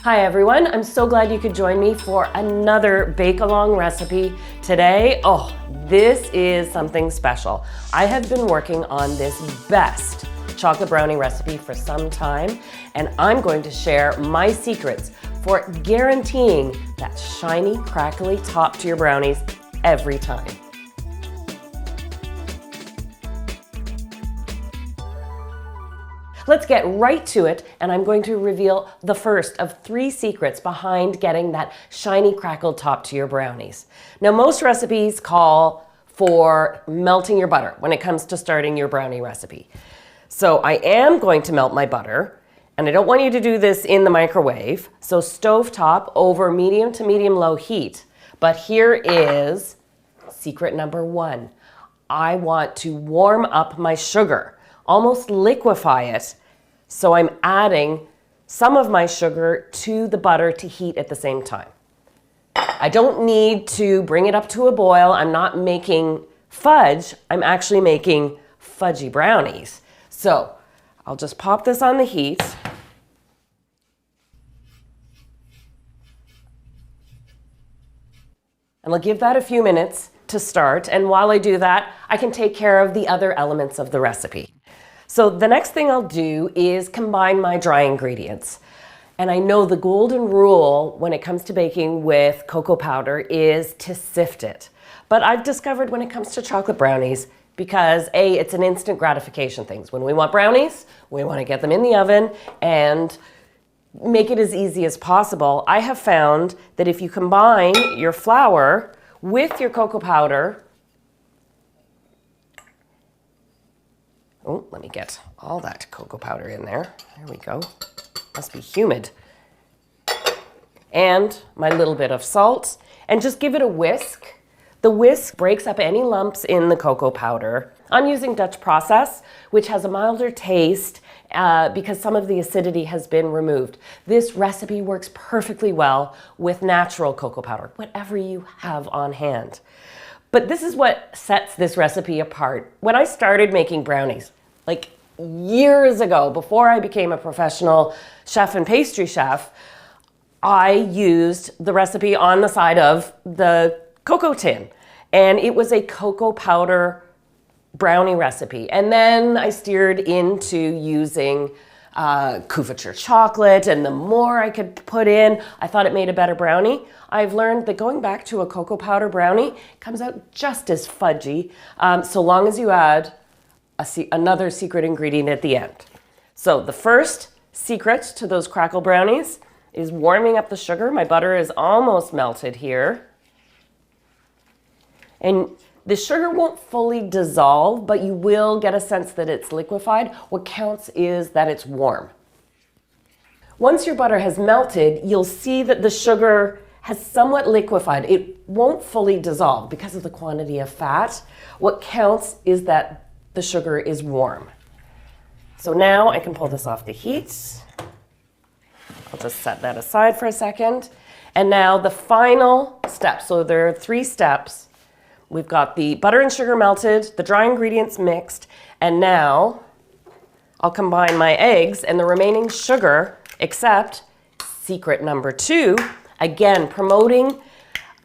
Hi everyone, I'm so glad you could join me for another bake-along recipe today. Oh, this is something special. I have been working on this best chocolate brownie recipe for some time, and I'm going to share my secrets for guaranteeing that shiny, crackly top to your brownies every time. Let's get right to it, and I'm going to reveal the first of 3 secrets behind getting that shiny, crackled top to your brownies. Now, most recipes call for melting your butter when it comes to starting your brownie recipe. So I am going to melt my butter, and I don't want you to do this in the microwave, so stovetop over medium to medium-low heat. But here is secret number 1. I want to warm up my sugar. Almost liquefy it. So I'm adding some of my sugar to the butter to heat at the same time. I don't need to bring it up to a boil. I'm not making fudge. I'm actually making fudgy brownies. So I'll just pop this on the heat. And I'll give that a few minutes to start. And while I do that, I can take care of the other elements of the recipe. So the next thing I'll do is combine my dry ingredients. And I know the golden rule when it comes to baking with cocoa powder is to sift it. But I've discovered when it comes to chocolate brownies, because A, it's an instant gratification thing. When we want brownies, we want to get them in the oven and make it as easy as possible. I have found that if you combine your flour with your cocoa powder, oh, let me get all that cocoa powder in there. There we go. Must be humid. And my little bit of salt, and just give it a whisk. The whisk breaks up any lumps in the cocoa powder. I'm using Dutch process, which has a milder taste because some of the acidity has been removed. This recipe works perfectly well with natural cocoa powder, whatever you have on hand. But this is what sets this recipe apart. When I started making brownies, like years ago, before I became a professional chef and pastry chef, I used the recipe on the side of the cocoa tin. And it was a cocoa powder brownie recipe. And then I steered into using couverture chocolate, and the more I could put in, I thought it made a better brownie. I've learned that going back to a cocoa powder brownie comes out just as fudgy, so long as you add another secret ingredient at the end. So the first secret to those crackle brownies is warming up the sugar. My butter is almost melted here. And the sugar won't fully dissolve, but you will get a sense that it's liquefied. What counts is that it's warm. Once your butter has melted, you'll see that the sugar has somewhat liquefied. It won't fully dissolve because of the quantity of fat. What counts is that the sugar is warm. So now I can pull this off the heat. I'll just set that aside for a second. And now the final step. So there are 3 steps. We've got the butter and sugar melted, the dry ingredients mixed, and now I'll combine my eggs and the remaining sugar, except secret number 2, again, promoting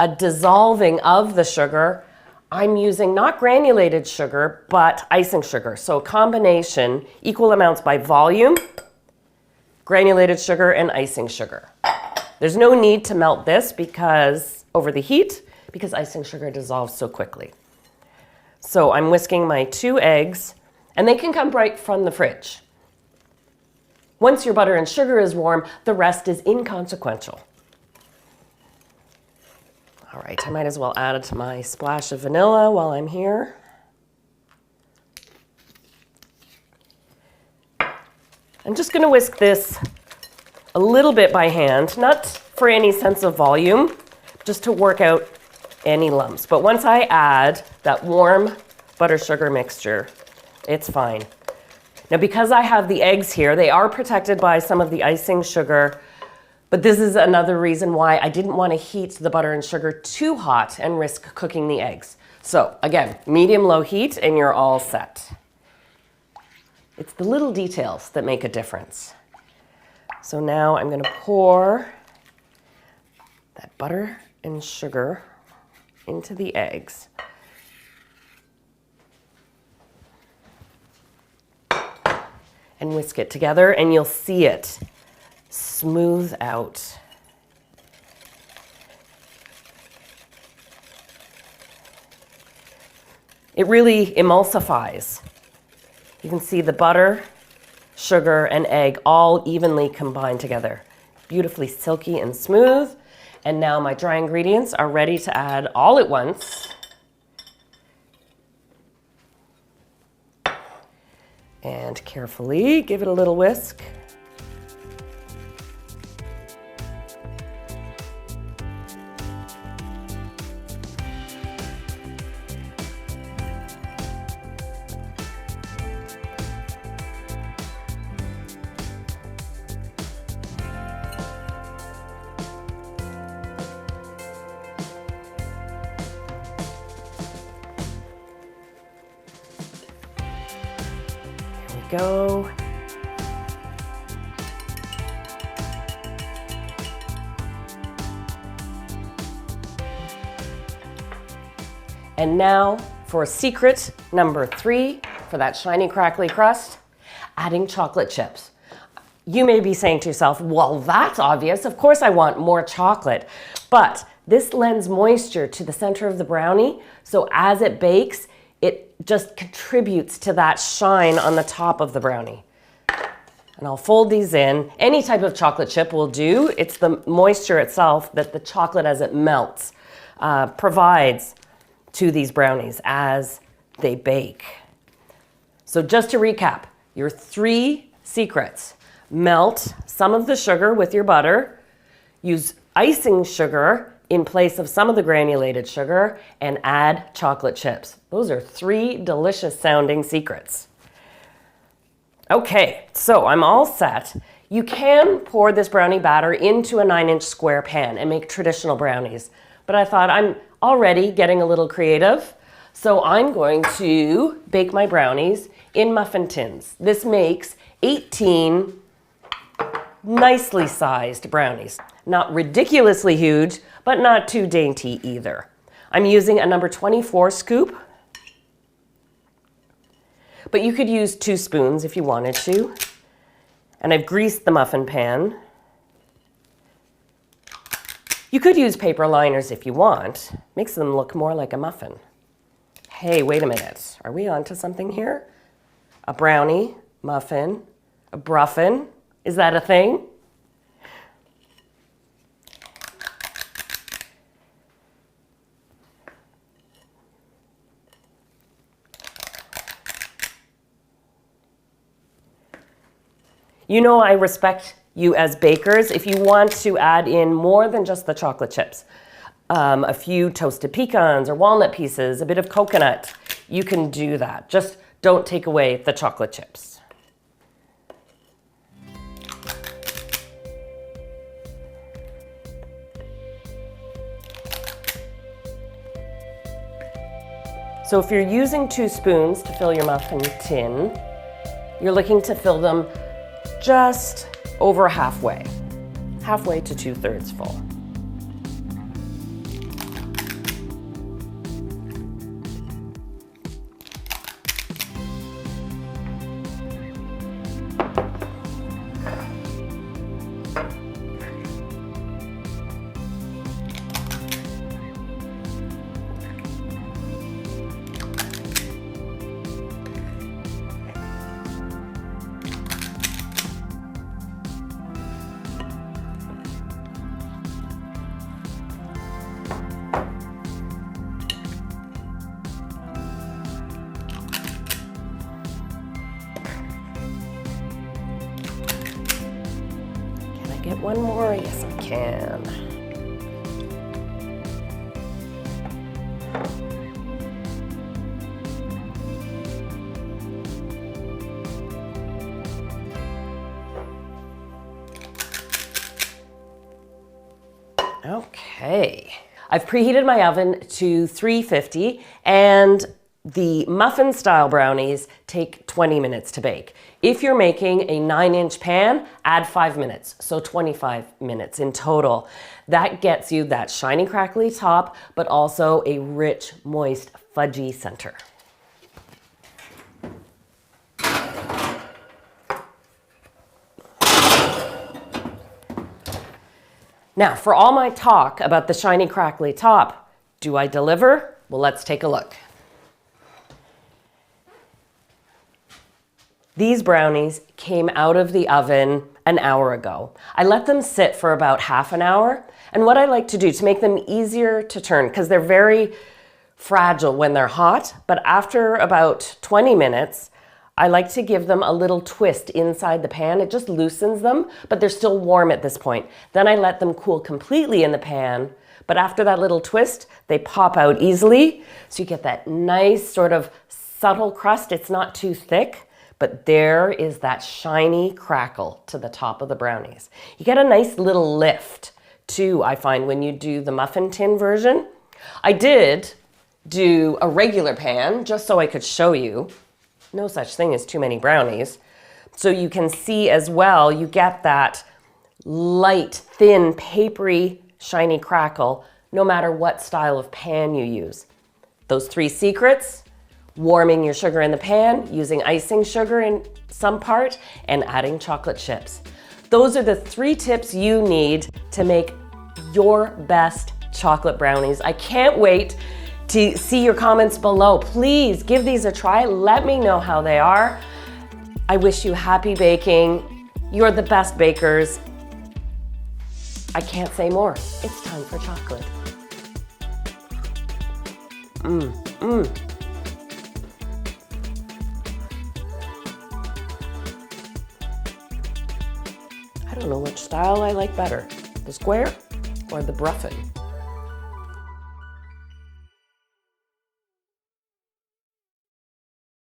a dissolving of the sugar. I'm using not granulated sugar, but icing sugar. So a combination, equal amounts by volume, granulated sugar and icing sugar. There's no need to melt this over the heat, because icing sugar dissolves so quickly. So I'm whisking my 2 eggs, and they can come right from the fridge. Once your butter and sugar is warm, the rest is inconsequential. All right, I might as well add my splash of vanilla while I'm here. I'm just gonna whisk this a little bit by hand, not for any sense of volume, just to work out any lumps. But once I add that warm butter sugar mixture, it's fine. Now, because I have the eggs here, they are protected by some of the icing sugar, but this is another reason why I didn't want to heat the butter and sugar too hot and risk cooking the eggs. So again, medium-low heat and you're all set. It's the little details that make a difference. So now I'm going to pour that butter and sugar into the eggs. And whisk it together, and you'll see it smooth out. It really emulsifies. You can see the butter, sugar, and egg all evenly combined together. Beautifully silky and smooth. And now my dry ingredients are ready to add all at once. And carefully give it a little whisk. Go. And now for secret number 3 for that shiny crackly crust, adding chocolate chips. You may be saying to yourself, well, that's obvious. Of course I want more chocolate. But this lends moisture to the center of the brownie, so as it bakes, it just contributes to that shine on the top of the brownie. And I'll fold these in. Any type of chocolate chip will do. It's the moisture itself that the chocolate as it melts provides to these brownies as they bake. So just to recap, your 3 secrets. Melt some of the sugar with your butter. Use icing sugar in place of some of the granulated sugar, and add chocolate chips. Those are 3 delicious sounding secrets. Okay, so I'm all set. You can pour this brownie batter into a 9-inch square pan and make traditional brownies. But I thought I'm already getting a little creative, so I'm going to bake my brownies in muffin tins. This makes 18 nicely sized brownies. Not ridiculously huge, but not too dainty either. I'm using a number 24 scoop, but you could use 2 spoons if you wanted to. And I've greased the muffin pan. You could use paper liners if you want. Makes them look more like a muffin. Hey, wait a minute. Are we onto something here? A brownie, muffin, a bruffin. Is that a thing? You know I respect you as bakers if you want to add in more than just the chocolate chips. A few toasted pecans or walnut pieces, a bit of coconut, you can do that. Just don't take away the chocolate chips. So if you're using 2 spoons to fill your muffin tin, you're looking to fill them just over halfway to 2/3 full. Get one more? Yes, I can. Okay. I've preheated my oven to 350, and The muffin style brownies take 20 minutes to bake. If you're making a 9-inch pan, add 5 minutes, so 25 minutes in total. That gets you that shiny crackly top, but also a rich, moist, fudgy center. Now, for all my talk about the shiny crackly top, do I deliver? Well, let's take a look. These brownies came out of the oven an hour ago. I let them sit for about half an hour. And what I like to do to make them easier to turn, because they're very fragile when they're hot, but after about 20 minutes, I like to give them a little twist inside the pan. It just loosens them, but they're still warm at this point. Then I let them cool completely in the pan, but after that little twist, they pop out easily. So you get that nice sort of subtle crust. It's not too thick. But there is that shiny crackle to the top of the brownies. You get a nice little lift too, I find, when you do the muffin tin version. I did do a regular pan just so I could show you. No such thing as too many brownies. So you can see as well, you get that light, thin, papery, shiny crackle, no matter what style of pan you use. Those 3 secrets: warming your sugar in the pan, using icing sugar in some part, and adding chocolate chips. Those are the 3 tips you need to make your best chocolate brownies. I can't wait to see your comments below. Please give these a try. Let me know how they are. I wish you happy baking. You're the best bakers. I can't say more. It's time for chocolate. I don't know which style I like better, the square or the muffin.